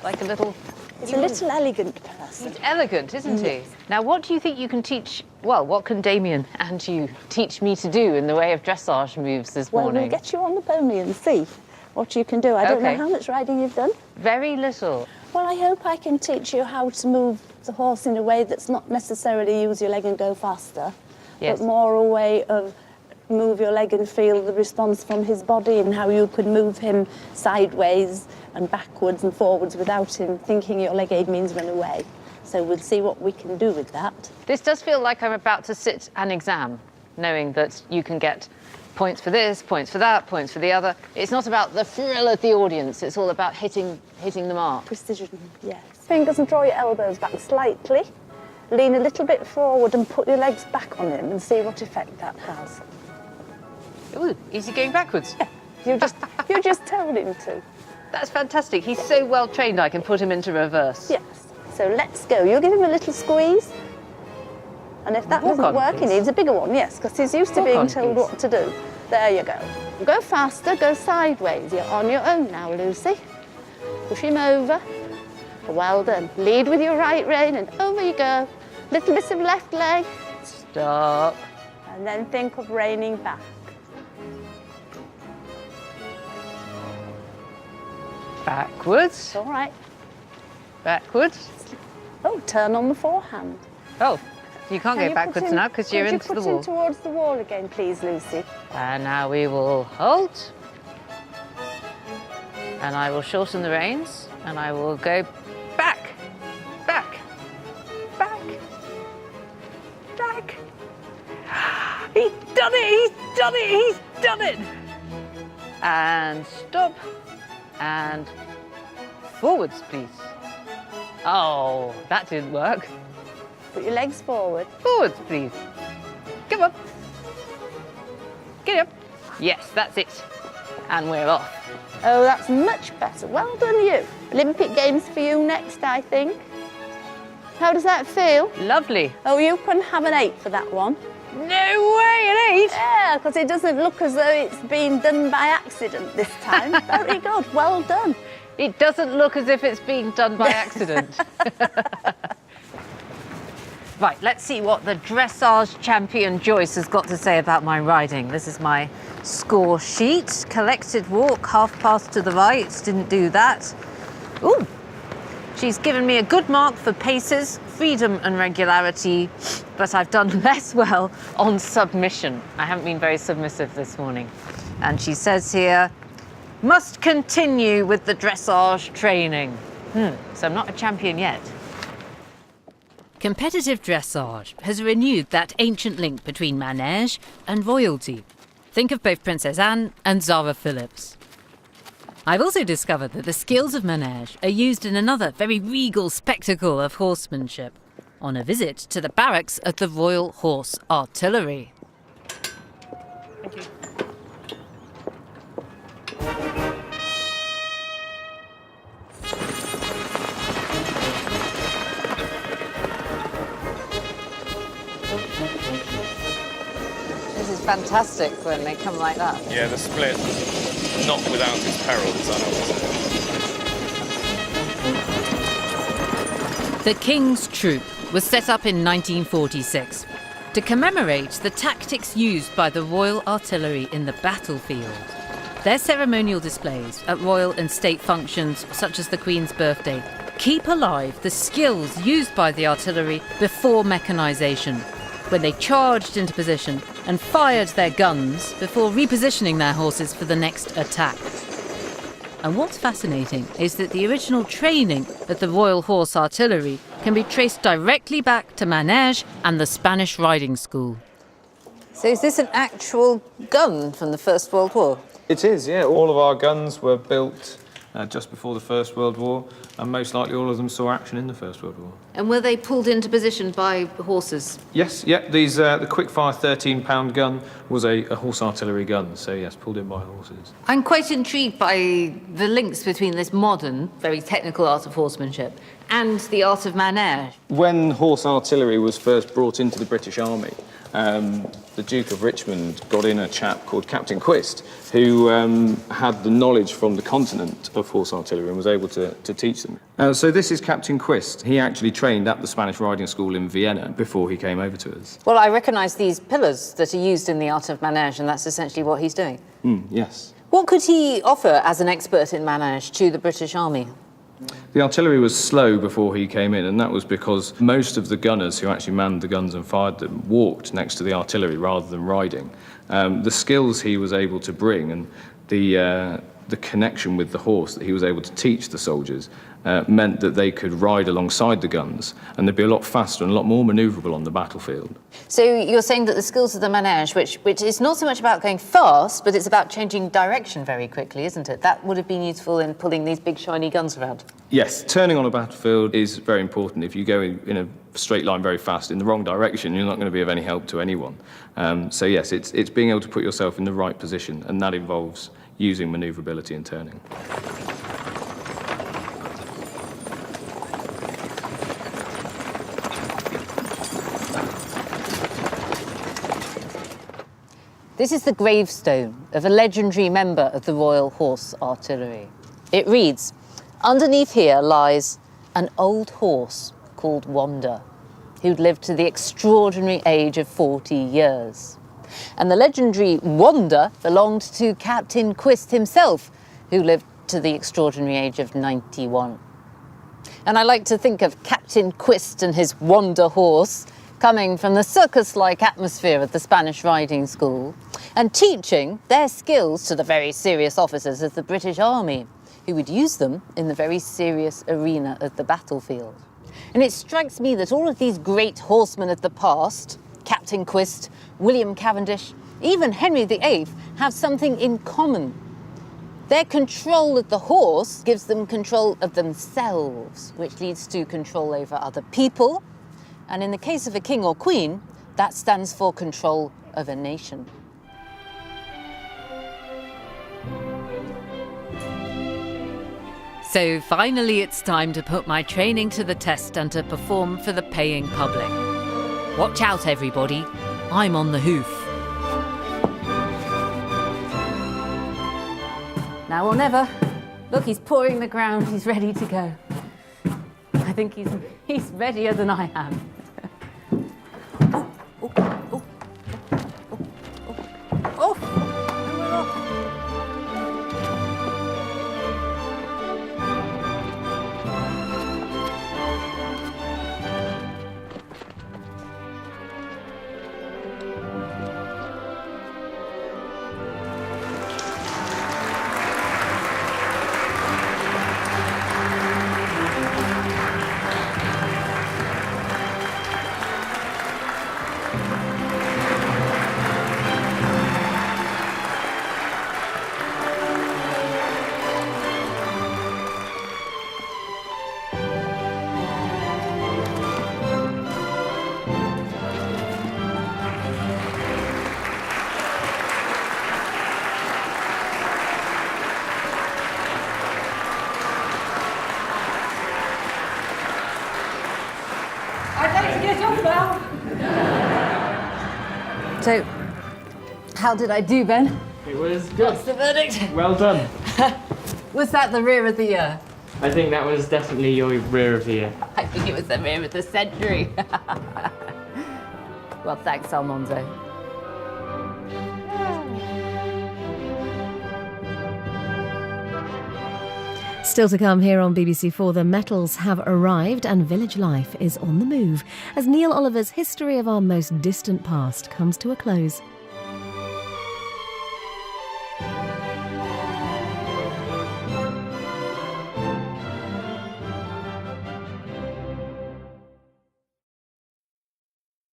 like a little He's a little elegant person. He's elegant, isn't he? Now, what do you think you can teach? Well, what can Damien and you teach me to do in the way of dressage moves this Well, morning? we'll get you on the pony and see what you can do. I don't know Okay. how much riding you've done. Very little. Well, I hope I can teach you how to move the horse in a way that's not necessarily use your leg and go faster, Yes. but more a way of move your leg and feel the response from his body and how you could move him sideways and backwards and forwards without him thinking your leg aid means run away. So we'll see what we can do with that. This does feel like I'm about to sit an exam, knowing that you can get points for this, points for that, points for the other. It's not about the thrill of the audience, it's all about hitting the mark. Precision, yes. Fingers and draw your elbows back slightly. Lean a little bit forward and put your legs back on him and see what effect that has. Ooh, is he going backwards? You just told him to. That's fantastic. He's so well trained I can put him into reverse. Yes. So let's go. You'll give him a little squeeze. And if that Walk doesn't on, work, please. he needs a bigger one, yes, because he's used to Walk being on, told please. what to do. There you go. Go faster, go sideways. You're on your own now, Lucy. Push him over. Well done. Lead with your right rein and over you go. Little bit of left leg. Stop. And then think of reining back. Backwards. All right. Backwards. Oh, turn on the forehand. Oh, you can't Can go you backwards put him- now because you're could you into the put him wall. towards the wall again, please, Lucy? And now we will hold. And I will shorten the reins. And I will go back, back, back, back. He's done it, he's done it, he's done it. And stop. And forwards, please. Oh, that didn't work. Put your legs forward. Forwards, please. Come on. Get up. Yes, that's it. And we're off. Oh, that's much better. Well done, you. Olympic Games for you next, I think. How does that feel? Lovely. Oh, you can have an 8 for that one. No way, an 8? Yeah, because it doesn't look as though it's been done by accident this time. Very good. Well done. It doesn't look as if it's been done by accident. Right, let's see what the dressage champion Joyce has got to say about my riding. This is my score sheet. Collected walk, half pass to the right, didn't do that. Ooh, she's given me a good mark for paces, freedom and regularity, but I've done less well on submission. I haven't been very submissive this morning. And she says here, must continue with the dressage training. So I'm not a champion yet. Competitive dressage has renewed that ancient link between manège and royalty. Think of both Princess Anne and Zara Phillips. I've also discovered that the skills of manège are used in another very regal spectacle of horsemanship, on a visit to the barracks of the Royal Horse Artillery. Thank you. This is fantastic when they come like that. Yeah, the split, not without its perils, I know. The King's Troop was set up in 1946 to commemorate the tactics used by the Royal Artillery in the battlefield. Their ceremonial displays at royal and state functions, such as the Queen's birthday, keep alive the skills used by the artillery before mechanisation, when they charged into position and fired their guns before repositioning their horses for the next attack. And what's fascinating is that the original training of the Royal Horse Artillery can be traced directly back to manège and the Spanish riding school. So is this an actual gun from the First World War? It is, yeah. All of our guns were built just before the First World War, and most likely all of them saw action in the First World War. And were they pulled into position by horses? Yes, yeah, these, the quick-fire 13-pound gun was a horse artillery gun, so yes, pulled in by horses. I'm quite intrigued by the links between this modern, very technical art of horsemanship and the art of manège. When horse artillery was first brought into the British Army, the Duke of Richmond got in a chap called Captain Quist, who had the knowledge from the continent of horse artillery and was able to teach them. So this is Captain Quist. He actually trained at the Spanish riding school in Vienna before he came over to us. Well, I recognise these pillars that are used in the art of manège, and that's essentially what he's doing. Yes. What could he offer as an expert in manège to the British Army? The artillery was slow before he came in, and that was because most of the gunners who actually manned the guns and fired them walked next to the artillery rather than riding. The skills he was able to bring and the connection with the horse that he was able to teach the soldiers meant that they could ride alongside the guns, and they'd be a lot faster and a lot more manoeuvrable on the battlefield. So you're saying that the skills of the manège, which is not so much about going fast, but it's about changing direction very quickly, isn't it? That would have been useful in pulling these big shiny guns around. Yes, turning on a battlefield is very important. If you go in a straight line very fast in the wrong direction, you're not going to be of any help to anyone. So yes, it's being able to put yourself in the right position, and that involves using manoeuvrability and turning. This is the gravestone of a legendary member of the Royal Horse Artillery. It reads, "Underneath here lies an old horse called Wanda, who'd lived to the extraordinary age of 40 years. And the legendary Wanda belonged to Captain Quist himself, who lived to the extraordinary age of 91. And I like to think of Captain Quist and his Wanda horse coming from the circus-like atmosphere of the Spanish riding school and teaching their skills to the very serious officers of the British Army, who would use them in the very serious arena of the battlefield. And it strikes me that all of these great horsemen of the past, Captain Quist, William Cavendish, even Henry VIII, have something in common. Their control of the horse gives them control of themselves, which leads to control over other people. And in the case of a king or queen, that stands for control of a nation. So finally it's time to put my training to the test and to perform for the paying public. Watch out, everybody. I'm on the hoof. Now or never. Look, he's pawing the ground. He's ready to go. I think he's readier than I am. So, how did I do, Ben? It was good. What's the verdict? Well done. Was that the rear of the year? I think that was definitely your rear of the year. I think it was the rear of the century. Well, thanks, Almonzo. Still to come here on BBC4, the medals have arrived and village life is on the move as Neil Oliver's History of Our Most Distant Past comes to a close.